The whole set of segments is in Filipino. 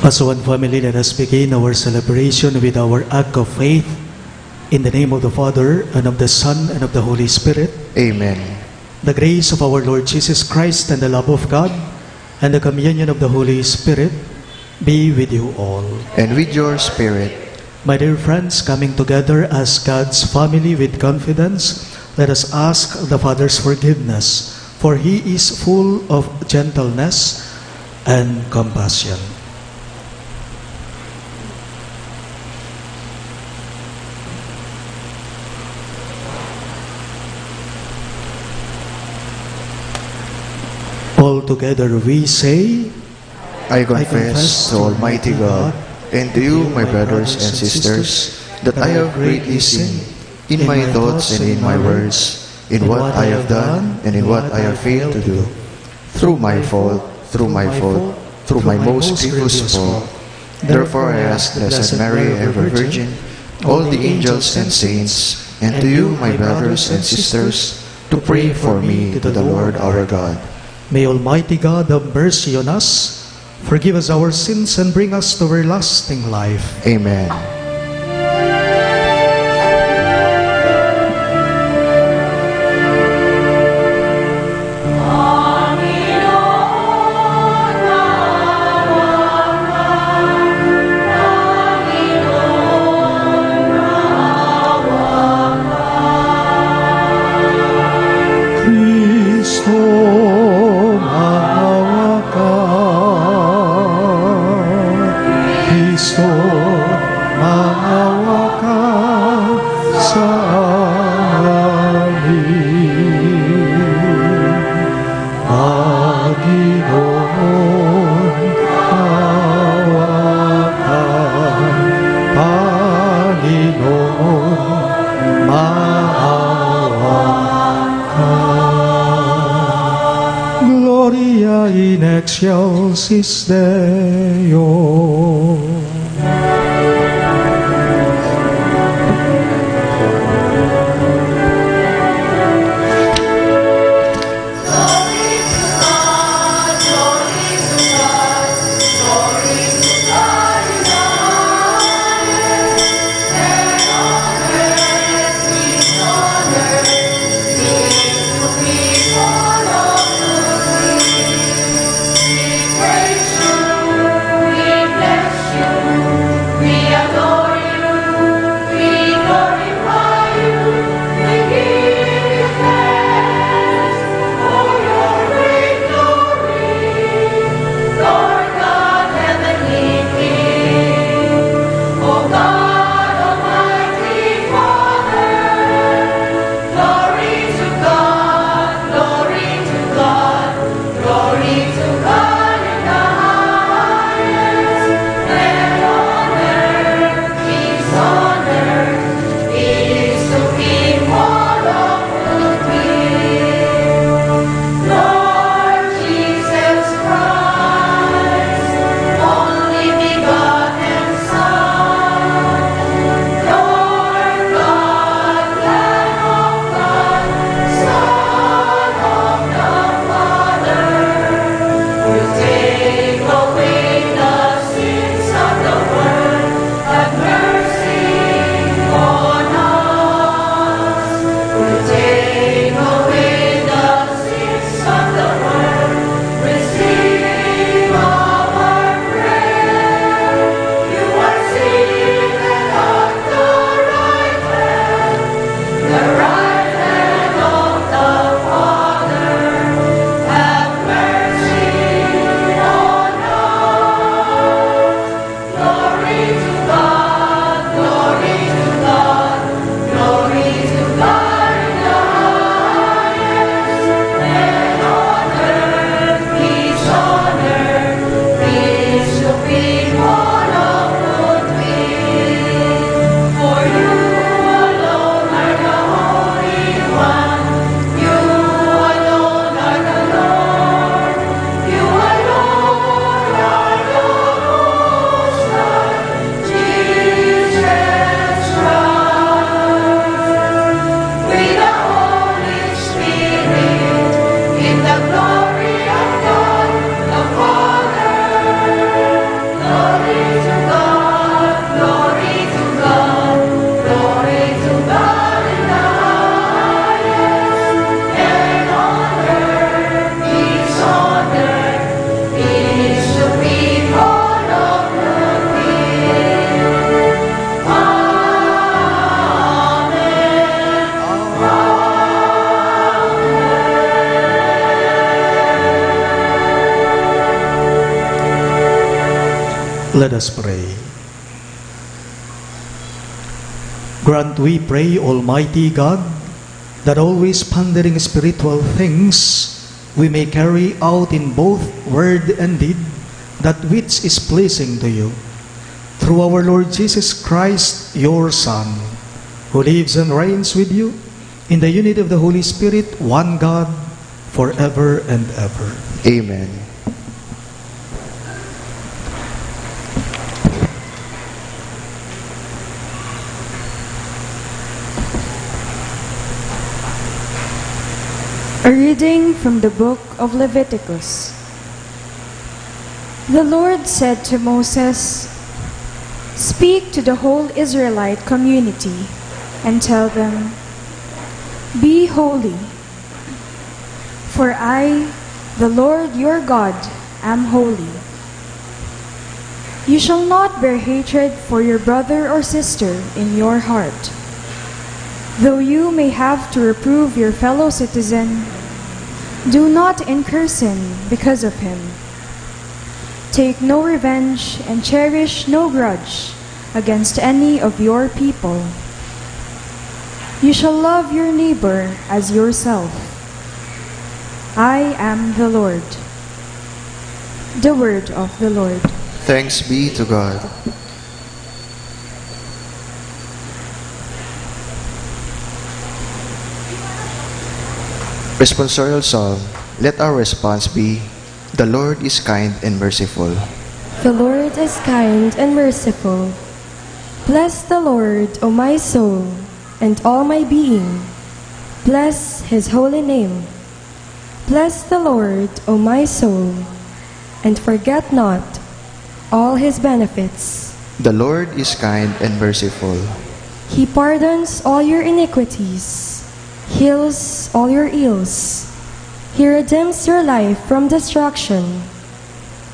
As one family, let us begin our celebration with our act of faith. In the name of the Father, and of the Son, and of the Holy Spirit. Amen. The grace of our Lord Jesus Christ, and the love of God, and the communion of the Holy Spirit be with you all. And with your spirit. My dear friends, coming together as God's family with confidence, let us ask the Father's forgiveness, for He is full of gentleness and compassion. All together we say, I confess to Almighty God and to you, my brothers and sisters, that I have greatly sinned in my thoughts and in my words, in what I have done and in what I have failed to do, through my fault, through my most grievous fault. Therefore I ask the Blessed Mary, ever Virgin, all the angels and saints, and to you, my brothers and sisters, to pray for me to the Lord our God. May Almighty God have mercy on us, forgive us our sins, and bring us to everlasting life. Amen. Gloria in excelsis Deo. We bless you. Let us pray. Grant, we pray, Almighty God, that always pondering spiritual things, we may carry out in both word and deed that which is pleasing to you. Through our Lord Jesus Christ, your Son, who lives and reigns with you in the unity of the Holy Spirit, one God, forever and ever. Amen. A reading from the book of Leviticus. The Lord said to Moses, "Speak to the whole Israelite community and tell them, 'Be holy, for I, the Lord your God, am holy. You shall not bear hatred for your brother or sister in your heart. Though you may have to reprove your fellow citizen, do not incur sin because of him. Take no revenge and cherish no grudge against any of your people. You shall love your neighbor as yourself. I am the Lord.'" The word of the Lord. Thanks be to God. Responsorial Psalm. Let our response be, "The Lord is kind and merciful." The Lord is kind and merciful. Bless the Lord, O my soul, and all my being. Bless his holy name. Bless the Lord, O my soul, and forget not all his benefits. The Lord is kind and merciful. He pardons all your iniquities, heals all your ills. He redeems your life from destruction,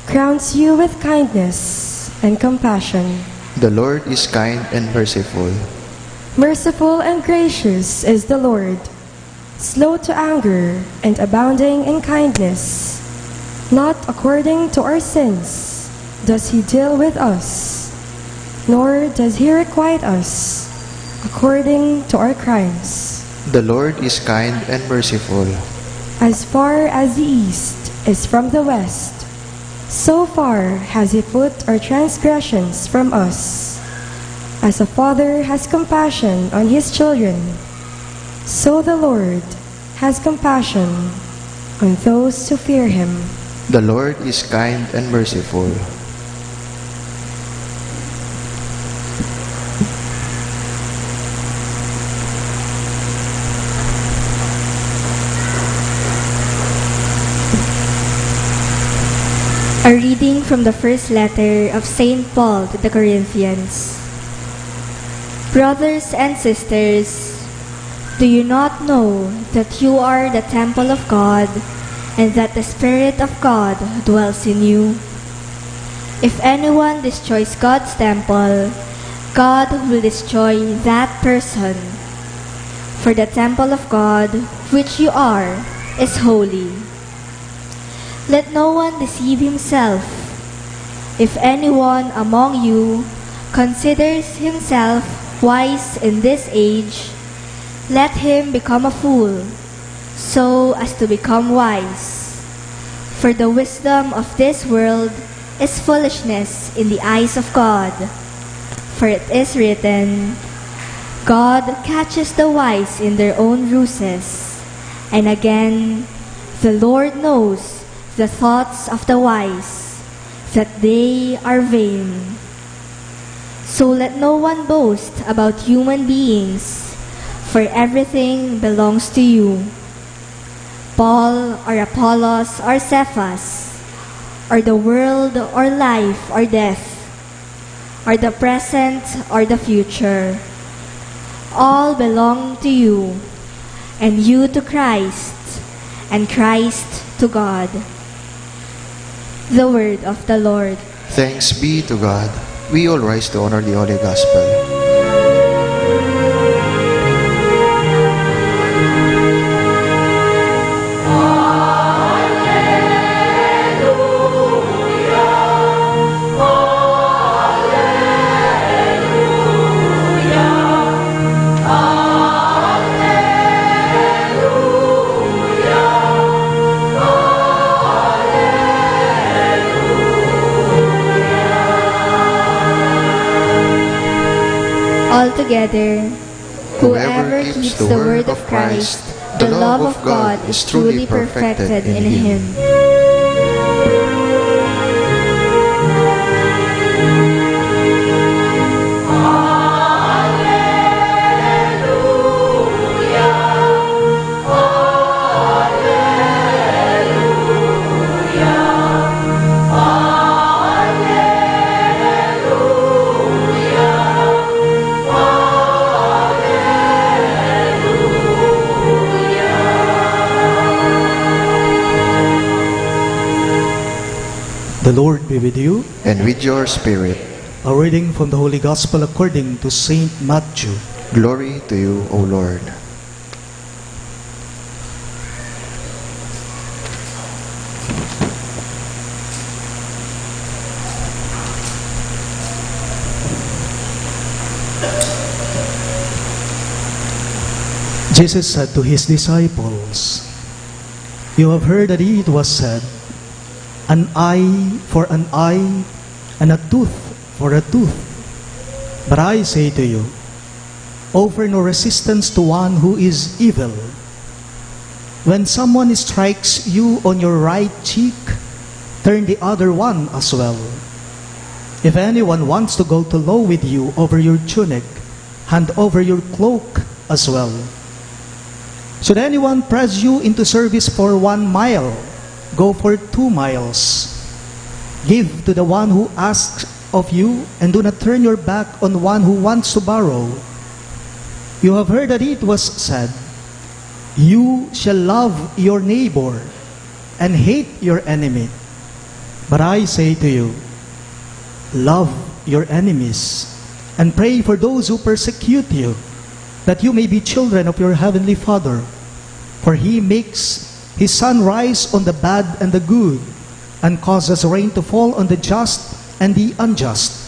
crowns you with kindness and compassion. The Lord is kind and merciful. Merciful and gracious is the Lord, slow to anger and abounding in kindness. Not according to our sins does he deal with us, nor does he requite us according to our crimes. The Lord is kind and merciful. As far as the east is from the west, so far has he put our transgressions from us. As a father has compassion on his children, so the Lord has compassion on those who fear him. The Lord is kind and merciful. A reading from the first letter of St. Paul to the Corinthians. Brothers and sisters, do you not know that you are the temple of God and that the Spirit of God dwells in you? If anyone destroys God's temple, God will destroy that person. For the temple of God, which you are, is holy. Let no one deceive himself. If anyone among you considers himself wise in this age, let him become a fool, so as to become wise. For the wisdom of this world is foolishness in the eyes of God. For it is written, God catches the wise in their own ruses. And again, the Lord knows the thoughts of the wise, that they are vain. So let no one boast about human beings, for everything belongs to you. Paul or Apollos or Cephas, or the world or life or death, or the present or the future, all belong to you, and you to Christ, and Christ to God. The word of the Lord. Thanks be to God. We all rise to honor the Holy Gospel. Alleluia, together. Whoever keeps the word of Christ, the love of God is truly perfected in him. The Lord be with you. And with your spirit. A reading from the Holy Gospel according to Saint Matthew. Glory to you, O Lord. Jesus said to his disciples, "You have heard that it was said, an eye for an eye, and a tooth for a tooth. But I say to you, offer no resistance to one who is evil. When someone strikes you on your right cheek, turn the other one as well. If anyone wants to go to law with you over your tunic, hand over your cloak as well. Should anyone press you into service for 1 mile, go for 2 miles. Give to the one who asks of you, and do not turn your back on one who wants to borrow. You have heard that it was said, you shall love your neighbor and hate your enemy. But I say to you, love your enemies and pray for those who persecute you, that you may be children of your heavenly Father. For he makes his sun rise on the bad and the good, and causes rain to fall on the just and the unjust.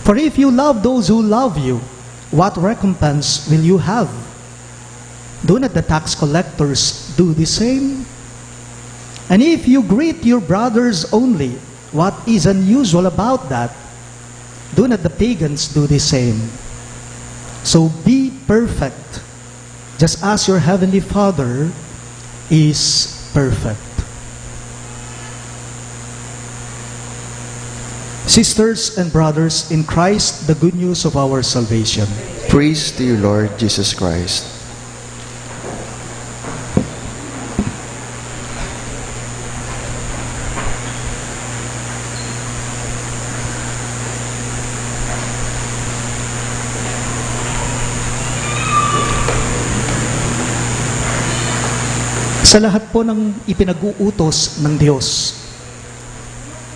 For if you love those who love you, what recompense will you have? Do not the tax collectors do the same? And if you greet your brothers only, what is unusual about that? Do not the pagans do the same? So be perfect, just as your heavenly Father is perfect." Sisters and brothers in Christ, the good news of our salvation. Praise to you, Lord Jesus Christ. Sa lahat po ng ipinag-uutos ng Diyos,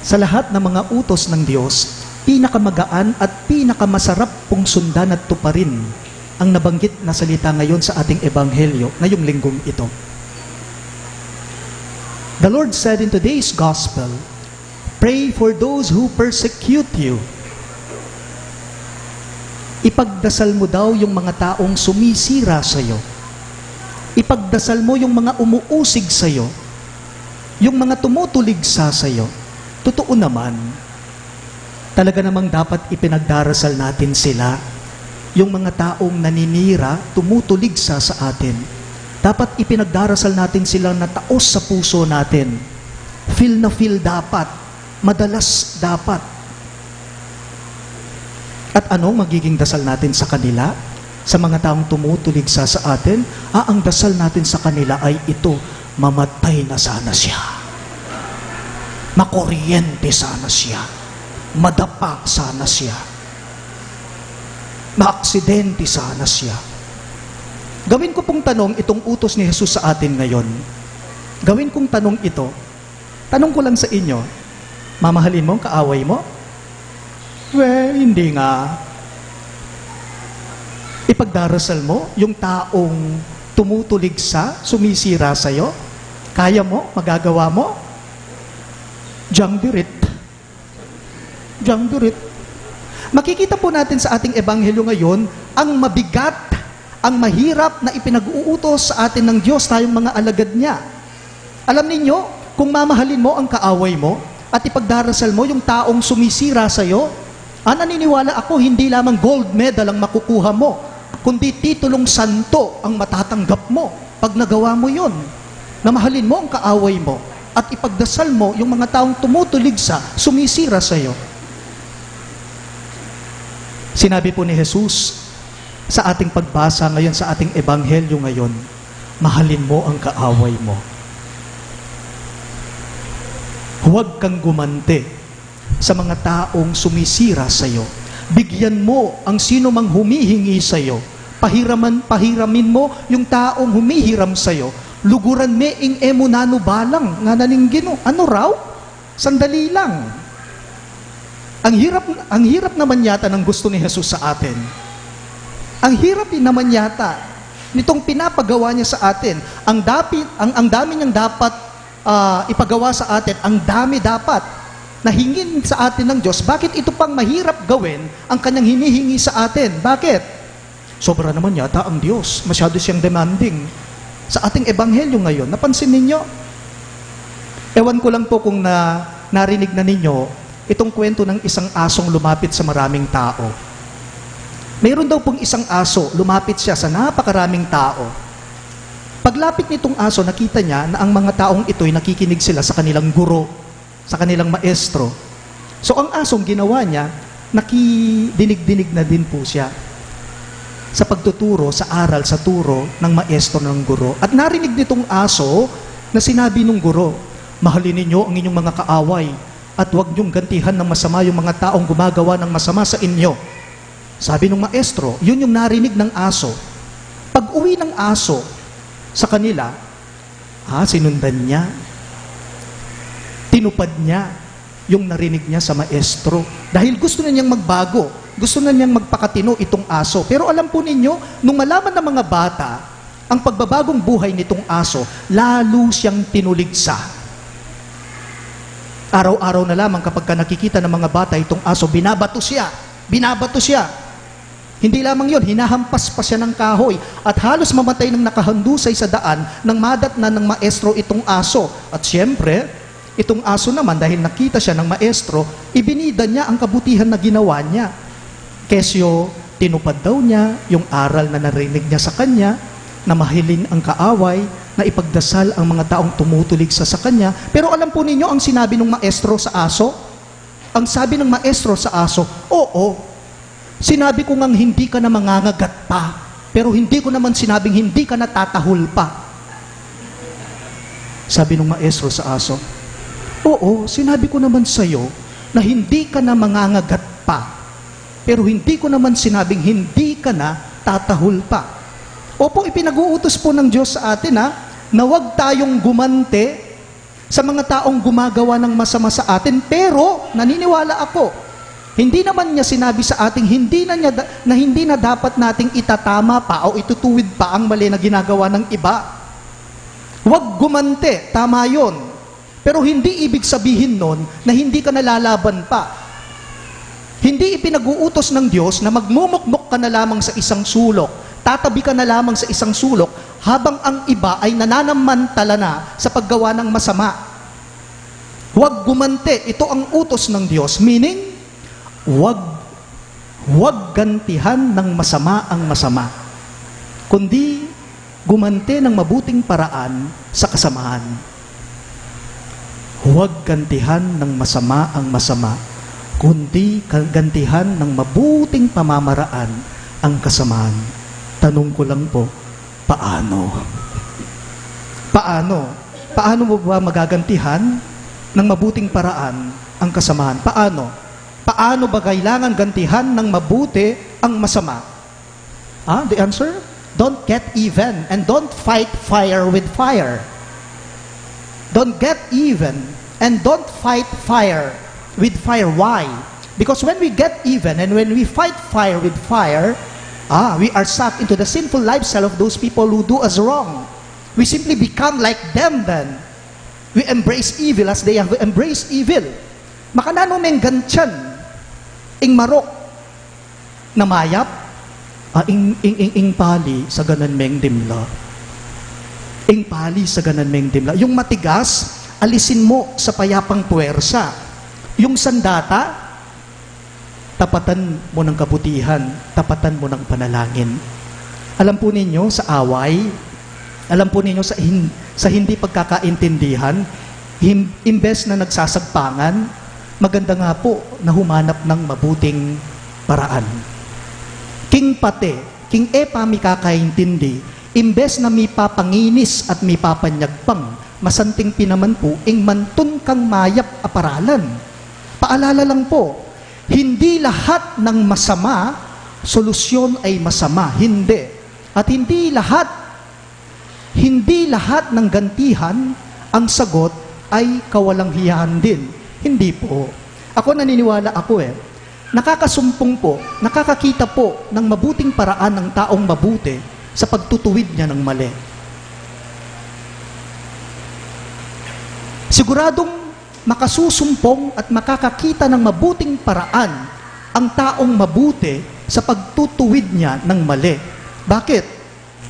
sa lahat ng mga utos ng Diyos, pinakamagaan at pinakamasarap pong sundan at tuparin ang nabanggit na salita ngayon sa ating ebanghelyo, ngayong linggong ito. The Lord said in today's gospel, "Pray for those who persecute you." Ipagdasal mo daw yung mga taong sumisira sa iyo. Ipagdasal mo yung mga umuusig sa iyo, yung mga tumutulig sa iyo. Totoo naman, talaga namang dapat ipinagdarasal natin sila, yung mga taong naninira, tumutulig sa atin. Dapat ipinagdarasal natin silang na taos sa puso natin. Feel na feel dapat, madalas dapat. At anong magiging dasal natin sa kanila? Sa mga taong tumutulig sa atin, ang dasal natin sa kanila ay ito, mamatay na sana siya. Makuryente sana siya. Madapa sana siya. Maaksidente sana siya. Gawin ko pong tanong itong utos ni Jesus sa atin ngayon. Gawin kong tanong ito. Tanong ko lang sa inyo, mamahalin mo ang kaaway mo? Well, hindi nga. Ipagdarasal mo yung taong tumutulig sumisira sa'yo? Kaya mo? Magagawa mo? Diyang dirit. Diyang dirit. Makikita po natin sa ating ebanghelyo ngayon ang mabigat, ang mahirap na ipinag-uutos sa atin ng Diyos, tayong mga alagad niya. Alam ninyo, kung mamahalin mo ang kaaway mo at ipagdarasal mo yung taong sumisira sa'yo, Naniniwala ako, hindi lamang gold medal ang makukuha mo, kundi titulong santo ang matatanggap mo pag nagawa mo yon. Na mahalin mo ang kaaway mo at ipagdasal mo yung mga taong tumutulig sumisira sa iyo. Sinabi po ni Jesus sa ating pagbasa ngayon, sa ating ebanghelyo ngayon, mahalin mo ang kaaway mo. Huwag kang gumante sa mga taong sumisira sa iyo. Bigyan mo ang sino mang humihingi sa iyo. Pahiramin mo yung taong humihiram sa iyo. Luguran me ing emunano balang nga naninggino. Ano raw? Sandali lang. Ang hirap naman yata ng gusto ni Jesus sa atin. Ang hirap din naman yata nitong pinapagawa niya sa atin. Ang dami niyang dapat ipagawa sa atin. Ang dami dapat na hingin sa atin ng Diyos. Bakit ito pang mahirap gawin ang kanyang hinihingi sa atin? Bakit? Sobra naman yata ang Diyos. Masyado siyang demanding. Sa ating ebanghelyo ngayon, napansin ninyo? Ewan ko lang po kung narinig na ninyo itong kwento ng isang asong lumapit sa maraming tao. Mayroon daw pong isang aso, lumapit siya sa napakaraming tao. Paglapit nitong aso, nakita niya na ang mga taong ito'y nakikinig sila sa kanilang guro, sa kanilang maestro. So ang asong ginawa niya, nakidinig-dinig na din po siya sa pagtuturo, sa aral, sa turo ng maestro ng guro. At narinig nitong aso na sinabi ng guro, mahalin ninyo ang inyong mga kaaway at huwag niyong gantihan ng masama yung mga taong gumagawa ng masama sa inyo. Sabi ng maestro, yun yung narinig ng aso. Pag uwi ng aso sa kanila, sinundan niya. Tinupad niya yung narinig niya sa maestro. Dahil gusto na niyang magbago. Gusto na niyang magpakatino itong aso. Pero alam po ninyo, nung malaman ng mga bata ang pagbabagong buhay nitong aso, lalo siyang tinuligsa. Araw-araw na lamang kapag nakikita ng mga bata itong aso, binabato siya. Binabato siya. Hindi lamang yun, hinahampas pa siya ng kahoy at halos mamatay ng nakahandusay sa daan nang madatnan ng maestro itong aso. At siyempre, itong aso naman dahil nakita siya ng maestro, ibinida niya ang kabutihan na ginawa niya. Kesyo, tinupad daw niya yung aral na narinig niya sa kanya, na mahilin ang kaaway, na ipagdasal ang mga taong tumutulig sa kanya. Pero alam po ninyo ang sinabi ng maestro sa aso? Ang sabi ng maestro sa aso, oo, sinabi ko ngang hindi ka na mangangagat pa, pero hindi ko naman sinabing hindi ka na tatahol pa. Sabi ng maestro sa aso, oo, sinabi ko naman sa'yo na hindi ka na mangangagat pa, pero hindi ko naman sinabing hindi ka na tatahol pa. Opo, ipinag-uutos po ng Diyos sa atin na huwag tayong gumante sa mga taong gumagawa ng masama sa atin, pero naniniwala ako, hindi naman niya sinabi sa ating hindi na dapat nating itatama pa o itutuwid pa ang mali na ginagawa ng iba. Huwag gumante, tama yon. Pero hindi ibig sabihin nun na hindi ka nalalaban pa. Hindi ipinag-uutos ng Diyos na magmumukmok ka na lamang sa isang sulok, tatabi ka na lamang sa isang sulok, habang ang iba ay nananamantala na sa paggawa ng masama. Huwag gumante, ito ang utos ng Diyos, meaning, huwag gantihan ng masama ang masama, kundi gumante ng mabuting paraan sa kasamaan. Huwag gantihan ng masama ang masama, kundi gantihan ng mabuting pamamaraan ang kasamaan. Tanong ko lang po, paano? Paano? Paano mo ba magagantihan ng mabuting paraan ang kasamaan? Paano? Paano ba kailangan gantihan ng mabuti ang masama? The answer? Don't get even and don't fight fire with fire. Don't get even and don't fight fire with fire. Why? Because when we get even and when we fight fire with fire, we are sucked into the sinful lifestyle of those people who do us wrong. We simply become like them then. We embrace evil as they have embraced evil. Makanano meng gantyan, ing marok, na mayap, ing pali sa ganan meng dimla. Ing pali sa ganan meng dimla. Yung matigas, alisin mo sa payapang puwersa. Yung sandata, tapatan mo ng kabutihan, tapatan mo ng panalangin. Alam po ninyo, sa away, alam po ninyo, sa hindi pagkakaintindihan, imbes na nagsasagpangan, maganda nga po na humanap ng mabuting paraan. King Epa mi kakaintindi, imbes na mi papanginis at mi papanyagpang, masanting pinaman po, ing mantun kang mayap aparalan. Paalala lang po, hindi lahat ng masama, solusyon ay masama. Hindi. At hindi lahat ng gantihan, ang sagot ay kawalang-hiyahan din. Hindi po. Ako naniniwala nakakasumpong po, nakakakita po ng mabuting paraan ng taong mabuti sa pagtutuwid niya ng mali. Siguradong makasusumpong at makakakita ng mabuting paraan ang taong mabuti sa pagtutuwid niya ng mali. Bakit?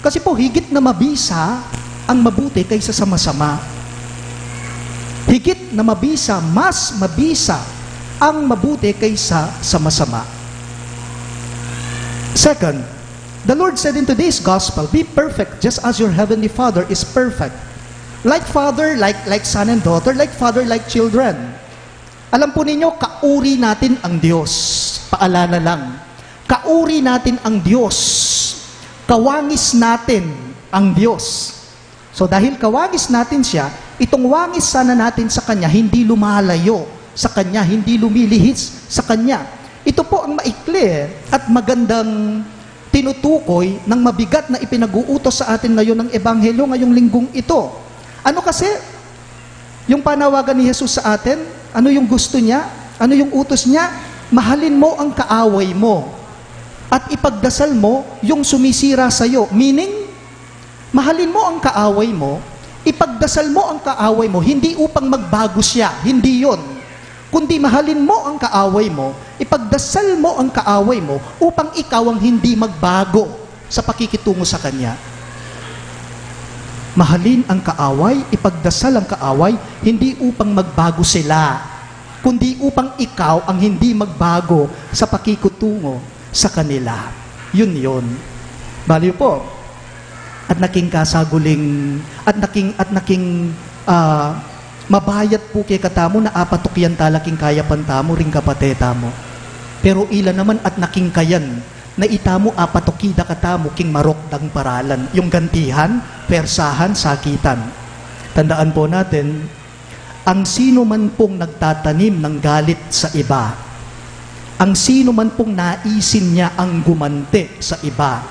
Kasi po higit na mabisa ang mabuti kaysa sa masama. Higit na mabisa, mas mabisa ang mabuti kaysa sa masama. Second, the Lord said in today's gospel, be perfect just as your heavenly Father is perfect. Like father, like son and daughter, like father, like children. Alam po ninyo, kauri natin ang Diyos. Paalala lang. Kauri natin ang Diyos. Kawangis natin ang Diyos. So dahil kawangis natin siya, itong wangis sana natin sa Kanya, hindi lumalayo sa Kanya, hindi lumilihis sa Kanya. Ito po ang maikli at magandang tinutukoy ng mabigat na ipinag-uutos sa atin ngayon ng Ebanghelyo ngayong linggong ito. Ano kasi? Yung panawagan ni Jesus sa atin, ano yung gusto niya? Ano yung utos niya? Mahalin mo ang kaaway mo at ipagdasal mo yung sumisira sa iyo. Meaning, mahalin mo ang kaaway mo, ipagdasal mo ang kaaway mo, hindi upang magbago siya, hindi yon. Kundi mahalin mo ang kaaway mo, ipagdasal mo ang kaaway mo upang ikaw ang hindi magbago sa pakikitungo sa Kanya. Mahalin ang kaaway, ipagdasal ang kaaway, hindi upang magbago sila, kundi upang ikaw ang hindi magbago sa pakikitungo sa kanila. Yun. Baliw po. At naking kasaguling, at naking mabayat po kay katamo na apatukyan talaking kaya pantamo ring kapateta mo. Pero ila naman at naking kayan na itamo apatukida katamo king marokdang paralan. Yung gantihan, persahan, sakitan. Tandaan po natin, ang sino man pong nagtatanim ng galit sa iba, ang sino man pong naisin niya ang gumante sa iba,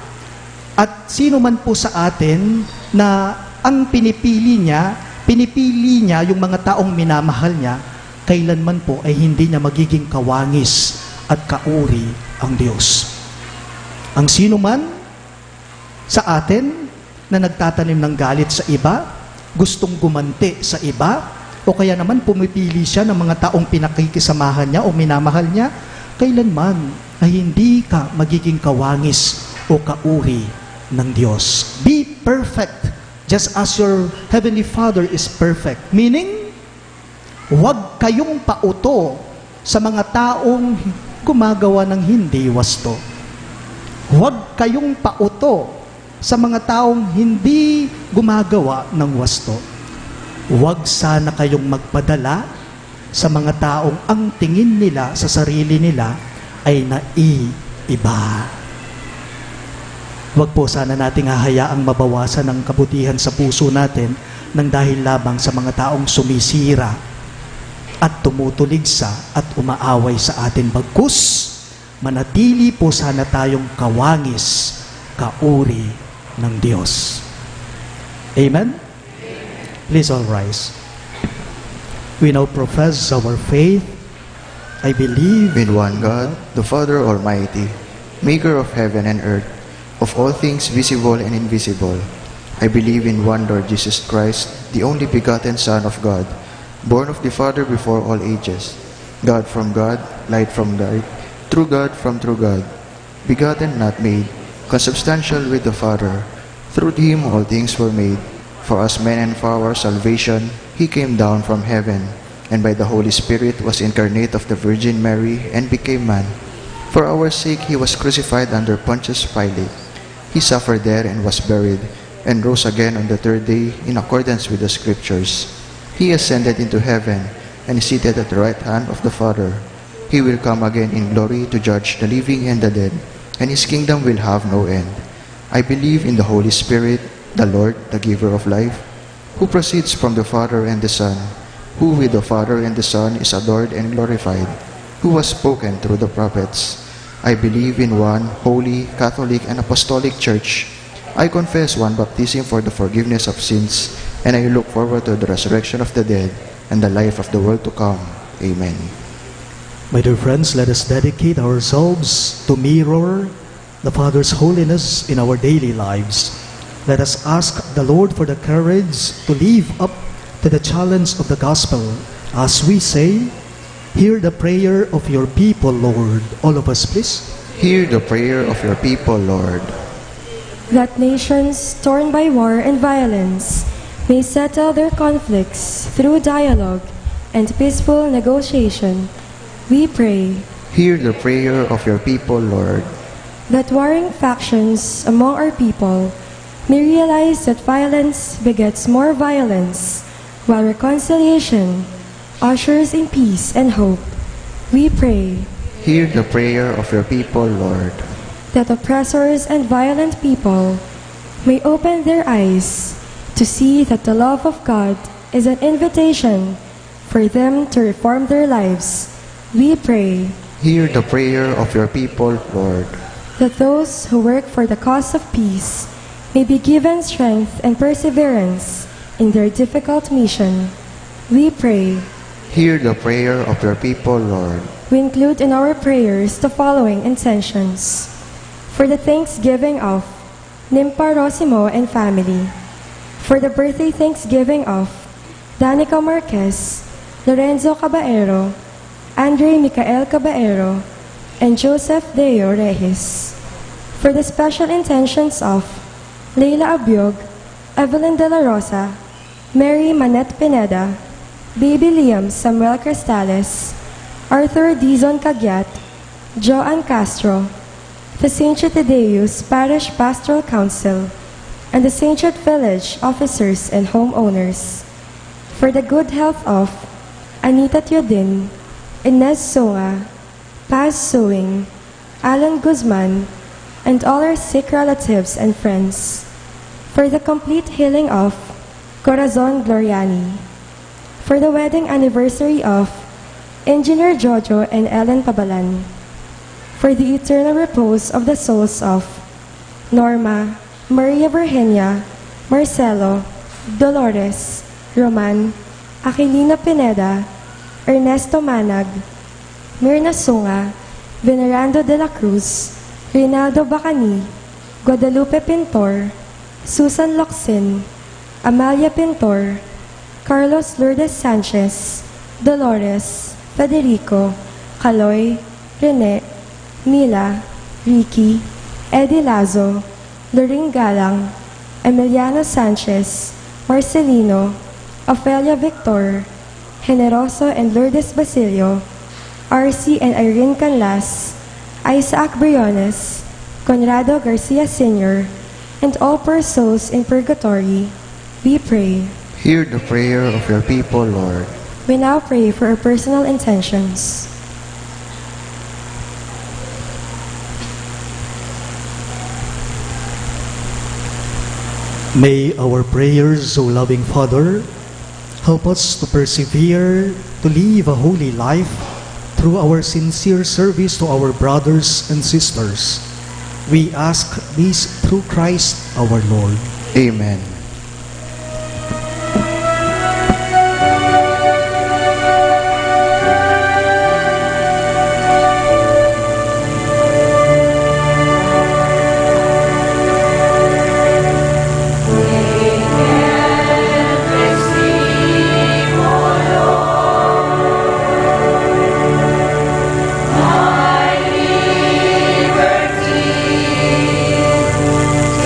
at sino man po sa atin na ang pinipili niya yung mga taong minamahal niya, kailanman po ay hindi niya magiging kawangis at kauri ang Diyos. Ang sino man sa atin na nagtatanim ng galit sa iba, gustong gumante sa iba, o kaya naman pumipili siya ng mga taong pinakikisamahan niya o minamahal niya, kailanman ay hindi ka magiging kawangis o kauri ng Diyos. Be perfect just as your Heavenly Father is perfect. Meaning, huwag kayong pauto sa mga taong gumagawa ng hindi wasto. Huwag kayong pauto sa mga taong hindi gumagawa ng wasto. Huwag sana kayong magpadala sa mga taong ang tingin nila sa sarili nila ay naiiba. Huwag po sana nating hahayaang mabawasan ang kabutihan sa puso natin nang dahil lamang sa mga taong sumisira at tumutuligsa at umaaway sa atin. Bagkus, manatili po sana tayong kawangis, kauri ng Diyos. Amen? Please all rise. We now profess our faith. I believe In one God, the Father Almighty, maker of heaven and earth, of all things visible and invisible. I believe in one Lord Jesus Christ, the only begotten Son of God, born of the Father before all ages, God from God, light from light, true God from true God, begotten not made, consubstantial with the Father. Through him all things were made. For us men and for our salvation, he came down from heaven, and by the Holy Spirit was incarnate of the Virgin Mary, and became man. For our sake he was crucified under Pontius Pilate. He suffered there and was buried, and rose again on the third day in accordance with the Scriptures. He ascended into heaven, and is seated at the right hand of the Father. He will come again in glory to judge the living and the dead, and his kingdom will have no end. I believe in the Holy Spirit, the Lord, the giver of life, who proceeds from the Father and the Son, who with the Father and the Son is adored and glorified, who was spoken through the prophets. I believe in one holy, Catholic, and Apostolic Church. I confess one baptism for the forgiveness of sins, and I look forward to the resurrection of the dead and the life of the world to come. Amen. My dear friends, let us dedicate ourselves to mirror the Father's holiness in our daily lives. Let us ask the Lord for the courage to live up to the challenge of the gospel as we say, "Hear the prayer of your people, Lord." All of us, please. Hear the prayer of your people, Lord. That nations torn by war and violence may settle their conflicts through dialogue and peaceful negotiation, we pray. Hear the prayer of your people, Lord. That warring factions among our people may realize that violence begets more violence, while reconciliation ushers in peace and hope, we pray. Hear the prayer of your people, Lord. That oppressors and violent people may open their eyes to see that the love of God is an invitation for them to reform their lives, we pray. Hear the prayer of your people, Lord. That those who work for the cause of peace may be given strength and perseverance in their difficult mission, we pray. Hear the prayer of your people, Lord. We include in our prayers the following intentions. For the thanksgiving of Nimpa Rosimo and family. For the birthday thanksgiving of Danica Marquez, Lorenzo Caballero, Andre Micael Caballero, and Joseph Deo Reyes. For the special intentions of Leila Abiog, Evelyn De La Rosa, Mary Manette Pineda, Baby Liam Samuel Cristales, Arthur Dizon Cagyat, Joan Castro, the St. Thaddeus Parish Pastoral Council, and the St. Village officers and homeowners. For the good health of Anita Teodin, Inez Soa, Paz Suing, Alan Guzman, and all our sick relatives and friends. For the complete healing of Corazon Gloriani. For the wedding anniversary of Engineer Jojo and Ellen Pabalan. For the eternal repose of the souls of Norma, Maria Virginia, Marcelo, Dolores, Roman, Aquilina Pineda, Ernesto Manag, Mirna Sunga, Venerando de la Cruz, Rinaldo Bacani, Guadalupe Pintor, Susan Locsin, Amalia Pintor, Carlos Lourdes Sanchez, Dolores, Federico, Caloy, Rene, Mila, Ricky, Eddie Lazo, Lorraine Galang, Emiliano Sanchez, Marcelino, Ofelia Victor, Generoso and Lourdes Basilio, RC and Irene Canlas, Isaac Briones, Conrado Garcia Sr., and all poor souls in purgatory, we pray. Hear the prayer of your people, Lord. We now pray for our personal intentions. May our prayers, O loving Father, help us to persevere to live a holy life through our sincere service to our brothers and sisters. We ask this through Christ our Lord. Amen.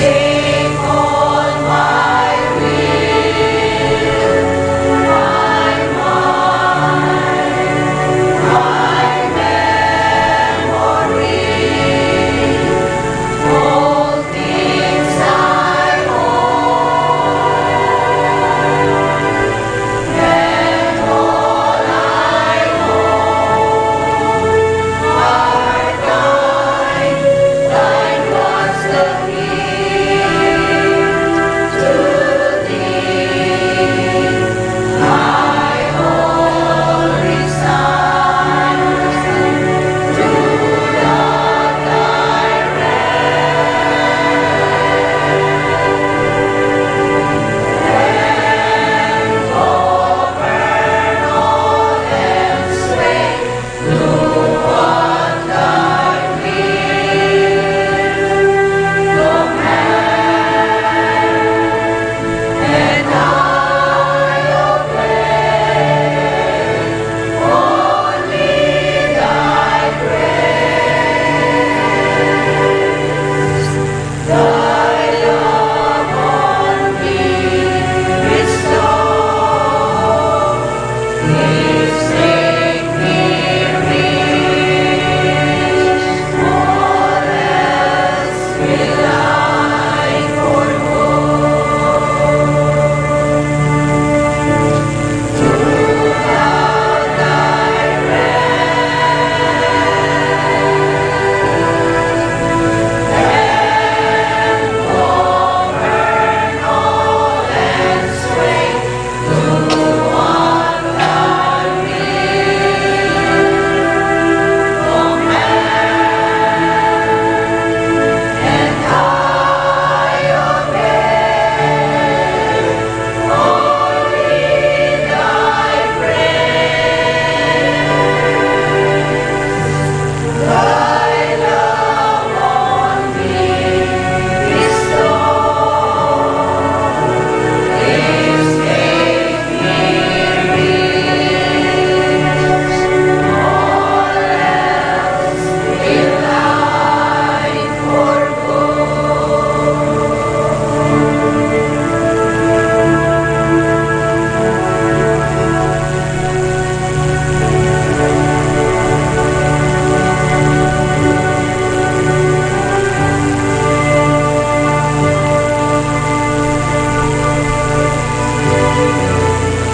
Take on my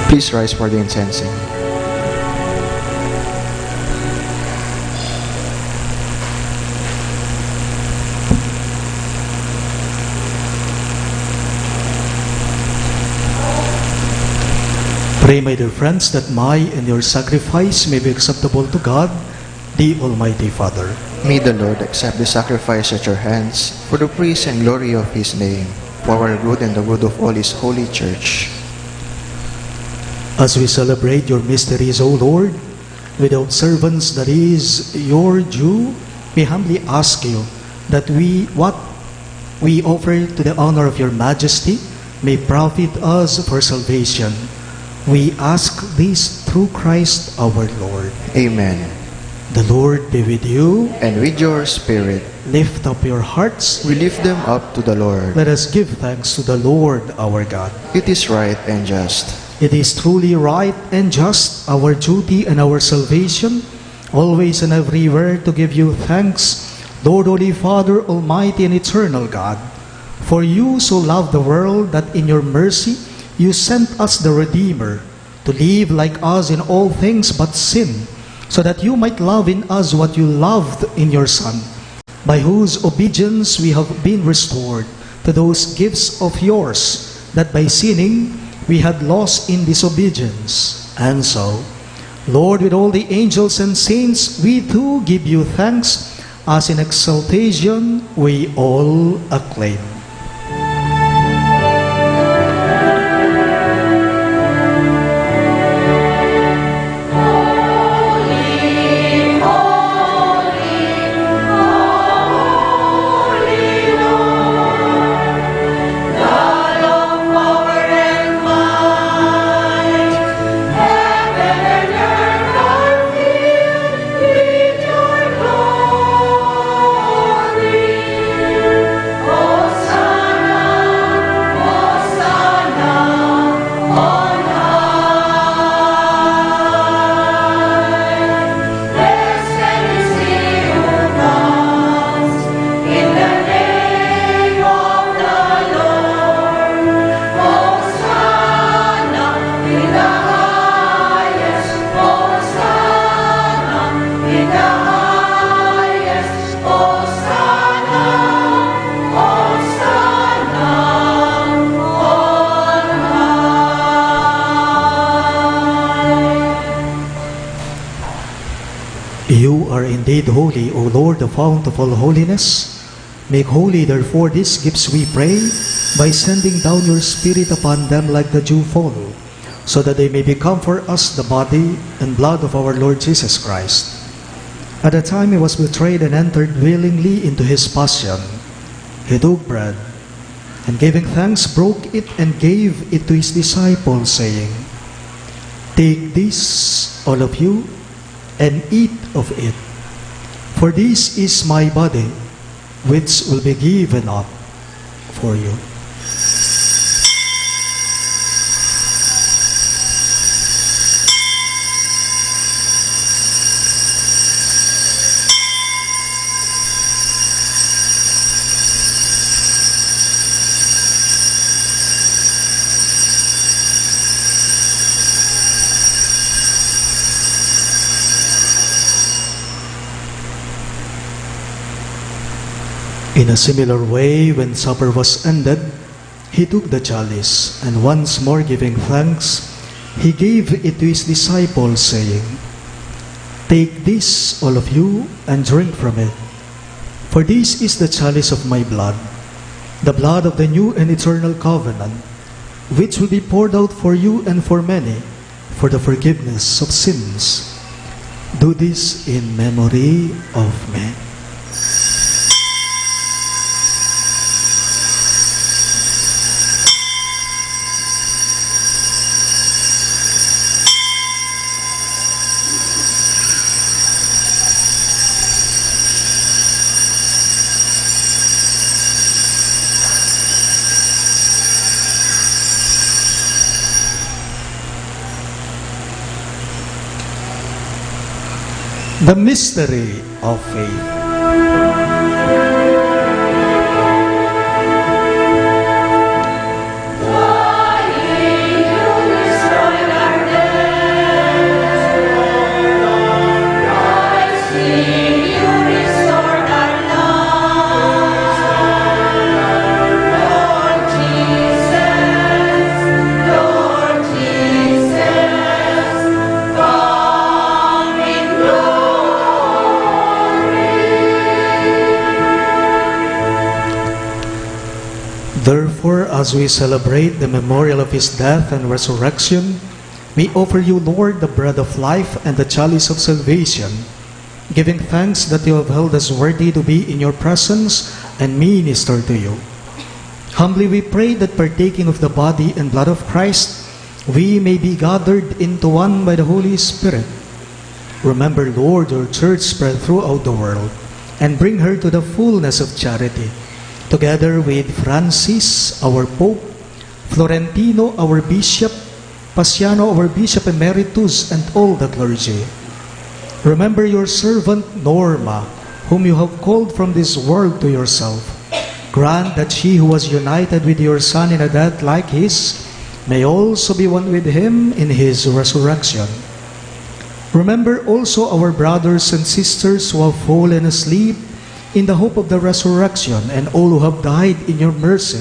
Please rise for the incensing. Pray, my dear friends, that my and your sacrifice may be acceptable to God, the Almighty Father. May the Lord accept the sacrifice at your hands for the praise and glory of His name, for our good and the good of all His holy church. As we celebrate your mysteries, O Lord, with the observance that is your due, we humbly ask you that what we offer to the honor of your majesty may profit us for salvation. We ask this through Christ our Lord. Amen. The Lord be with you. And with your spirit, Lift up your hearts. we lift them up to the Lord. Let us give thanks to the Lord our God. It is right and just. It is truly right and just, our duty and our salvation, always and everywhere to give you thanks, Lord, Holy Father, Almighty and eternal God. For you so loved the world that in your mercy you sent us the Redeemer, to live like us in all things but sin, so that you might love in us what you loved in your Son, by whose obedience we have been restored to those gifts of yours, that by sinning we had lost in disobedience. And so, Lord, with all the angels and saints, we too give you thanks, as in exaltation we all acclaim. You are indeed holy, O Lord, the fount of all holiness. Make holy, therefore, these gifts, we pray, by sending down your Spirit upon them like the dewfall, so that they may become for us the body and blood of our Lord Jesus Christ. At the time he was betrayed and entered willingly into his passion, he took bread, and giving thanks, broke it and gave it to his disciples, saying, "Take this, all of you, and eat of it. For this is my body, which will be given up for you." In a similar way, when supper was ended, he took the chalice, and once more giving thanks, he gave it to his disciples, saying, "Take this, all of you, and drink from it. For this is the chalice of my blood, the blood of the new and eternal covenant, which will be poured out for you and for many, for the forgiveness of sins. Do this in memory of me." The mystery of faith. Flying, you destroy the Therefore, as we celebrate the memorial of his death and resurrection, we offer you, Lord, the bread of life and the chalice of salvation, giving thanks that you have held us worthy to be in your presence and minister to you. Humbly we pray that partaking of the body and blood of Christ, we may be gathered into one by the Holy Spirit. Remember, Lord, your church spread throughout the world, and bring her to the fullness of charity, together with Francis, our Pope, Florentino, our Bishop, Pasiano, our Bishop Emeritus, and all the clergy. Remember your servant Norma, whom you have called from this world to yourself. Grant that she who was united with your Son in a death like his may also be one with him in his resurrection. Remember also our brothers and sisters who have fallen asleep in the hope of the resurrection, and all who have died in your mercy.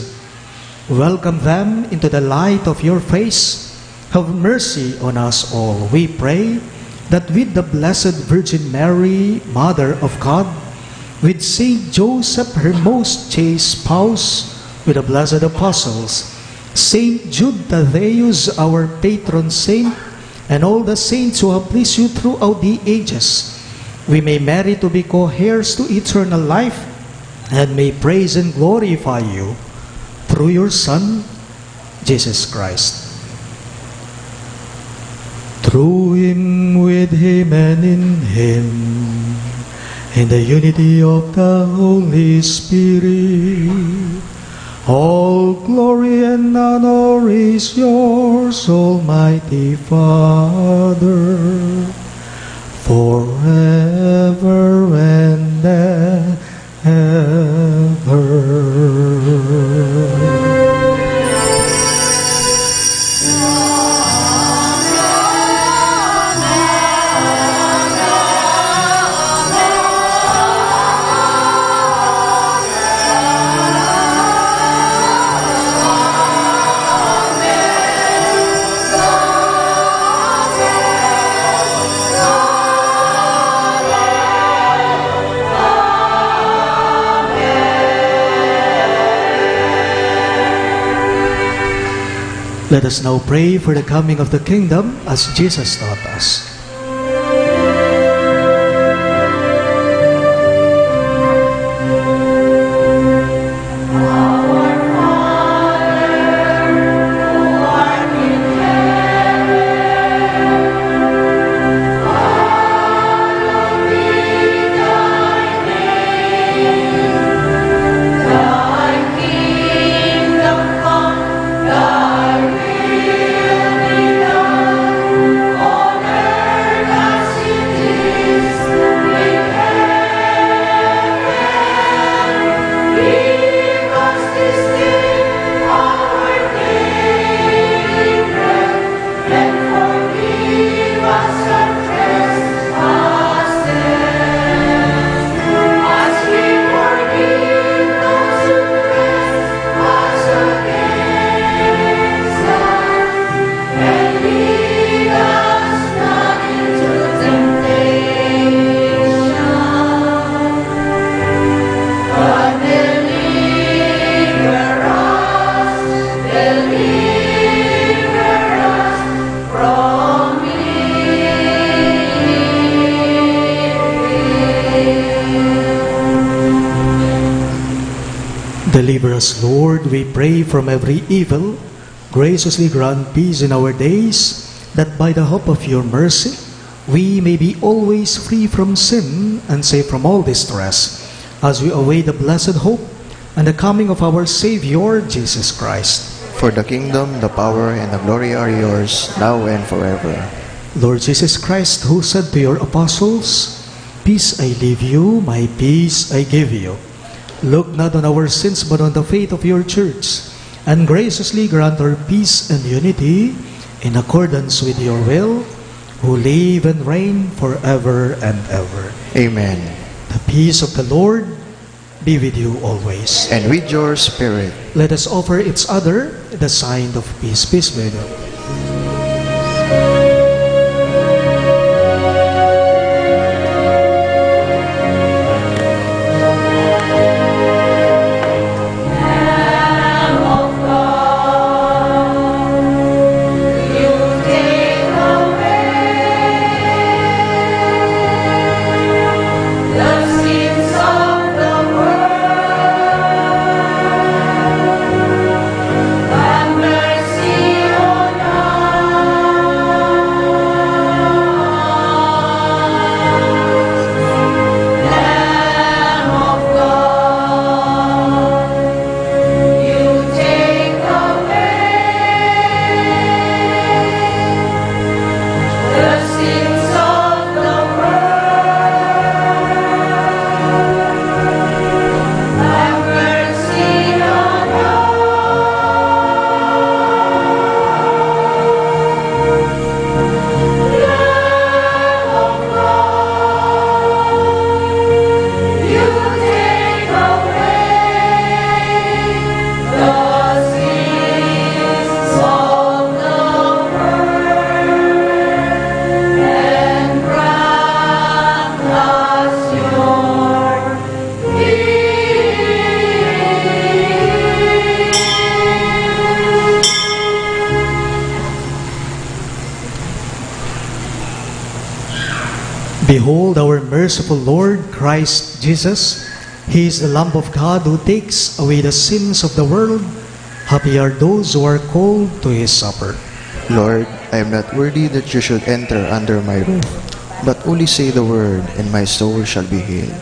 Welcome them into the light of your face. Have mercy on us all, we pray, that with the Blessed Virgin Mary, Mother of God, with Saint Joseph, her most chaste spouse, with the blessed apostles, Saint Jude Thaddeus, our patron saint, and all the saints who have pleased you throughout the ages, we may merit to be co-heirs to eternal life, and may praise and glorify you through your Son, Jesus Christ. Through him, with him, and in him, in the unity of the Holy Spirit, all glory and honor is yours, Almighty Father, forever and ever. Let us now pray for the coming of the kingdom as Jesus taught us. Deliver us, Lord, we pray, from every evil. Graciously grant peace in our days, that by the hope of your mercy, we may be always free from sin and safe from all distress, as we await the blessed hope and the coming of our Savior, Jesus Christ. For the kingdom, the power, and the glory are yours, now and forever. Lord Jesus Christ, who said to your apostles, "Peace I leave you, my peace I give you," look not on our sins, but on the faith of your church, and graciously grant her peace and unity in accordance with your will, who live and reign forever and ever. Amen. The peace of the Lord be with you always. And with your spirit. Let us offer each other the sign of peace. Peace be with you. Behold our merciful Lord Christ Jesus. He is the Lamb of God who takes away the sins of the world. Happy are those who are called to his supper. Lord, I am not worthy that you should enter under my roof, but only say the word, and my soul shall be healed.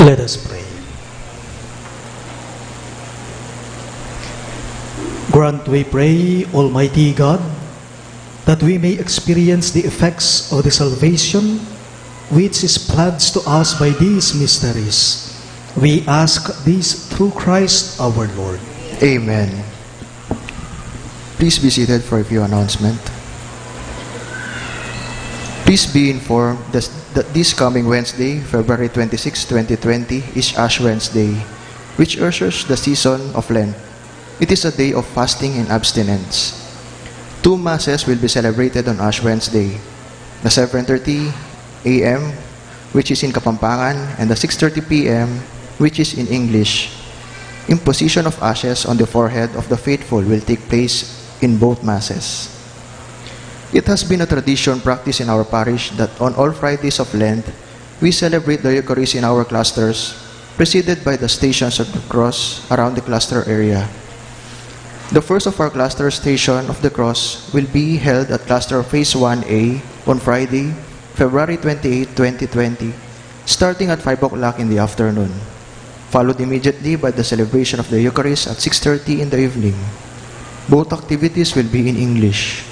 Let us pray. Grant, we pray, Almighty God, that we may experience the effects of the salvation which is pledged to us by these mysteries. We ask this through Christ our Lord. Amen. Please be seated for a few announcements. Please be informed that this coming Wednesday, February 26, 2020, is Ash Wednesday, which ushers the season of Lent. It is a day of fasting and abstinence. 2 Masses will be celebrated on Ash Wednesday, the 7:30 a.m., which is in Kapampangan, and the 6:30 p.m., which is in English. Imposition of ashes on the forehead of the faithful will take place in both Masses. It has been a tradition practiced in our parish that on all Fridays of Lent, we celebrate the Eucharist in our clusters, preceded by the Stations of the Cross around the cluster area. The first of our cluster Station of the Cross will be held at Cluster Phase 1A on Friday, February 28, 2020, starting at 5 o'clock in the afternoon, followed immediately by the celebration of the Eucharist at 6:30 in the evening. Both activities will be in English.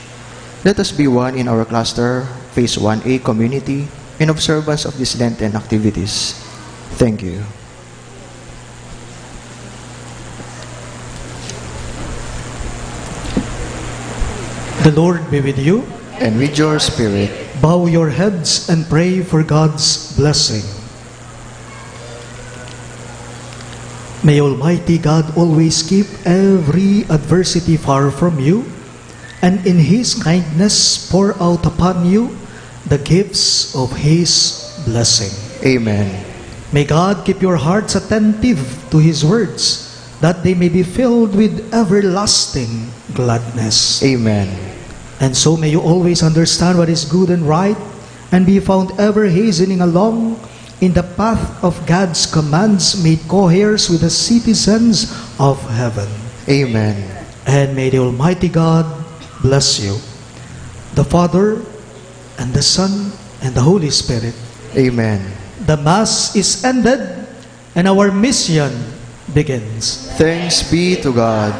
Let us be one in our cluster Phase 1A community in observance of these Lenten activities. Thank you. The Lord be with you. And with your spirit, Bow your heads and pray for God's blessing. May Almighty God always keep every adversity far from you, and in His kindness pour out upon you the gifts of His blessing. Amen. May God keep your hearts attentive to His words, that they may be filled with everlasting gladness. Amen. And so may you always understand what is good and right, and be found ever hastening along in the path of God's commands, made co-heirs with the citizens of heaven. Amen. And may the Almighty God bless you, the Father, and the Son, and the Holy Spirit. Amen. The Mass is ended, and our mission begins. Thanks be to God.